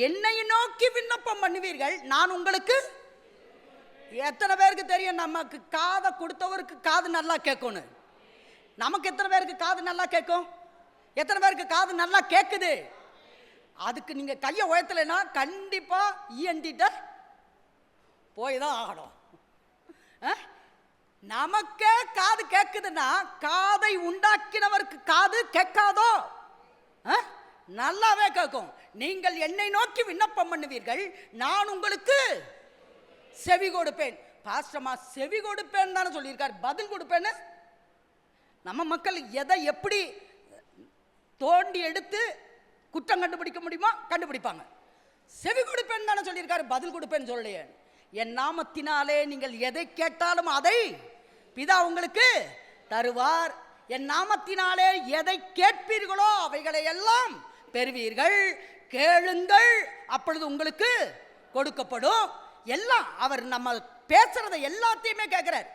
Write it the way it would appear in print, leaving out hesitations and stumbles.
என்னை நோக்கி விண்ணப்பம் பண்ணுவீர்கள், நான் உங்களுக்கு. எத்தனை பேருக்கு தெரியும் நமக்கு காதை கொடுத்தவருக்கு காது நல்லா கேட்கணும்? நமக்கு எத்தனை பேருக்கு காது நல்லா கேட்கும்? எத்தனை பேருக்கு காது நல்லா கேட்குது? அதுக்கு நீங்க கையை உயர்த்தலைன்னா கண்டிப்பா இஎன்டிட்ட போய் தான் ஆகணும். நமக்கே காது கேட்குதுன்னா காதை உண்டாக்கினவருக்கு காது கேட்காதோ? நல்லாவே கேட்கும். நீங்கள் என்னை நோக்கி விண்ணப்பம் பண்ணுவீர்கள், நான் உங்களுக்கு செவி கொடுப்பேன். பாஸ்டர்மா செவி கொடுப்பேன் தானே சொல்லியிருக்கார், பதில் கொடுப்பேன்னு. நம்ம மக்கள் எதை எப்படி தோண்டி எடுத்து குற்றம் கண்டுபிடிக்க முடியுமோ கண்டுபிடிப்பாங்க. செவி கொடுப்பேன் தானே சொல்லியிருக்காரு, பதில் கொடுப்பேன்னு சொல்லலையே. என் நாமத்தினாலே நீங்கள் எதை கேட்டாலும் அதை பிதா உங்களுக்கு தருவார். என் நாமத்தினாலே எதை கேட்பீர்களோ அவைகளை எல்லாம் பெறுவீர்கள். கேளுங்கள், அப்பொழுது உங்களுக்கு கொடுக்கப்படும். எல்லாம் அவர் நம்ம பேசுறதை எல்லாத்தையுமே கேட்கிறார்.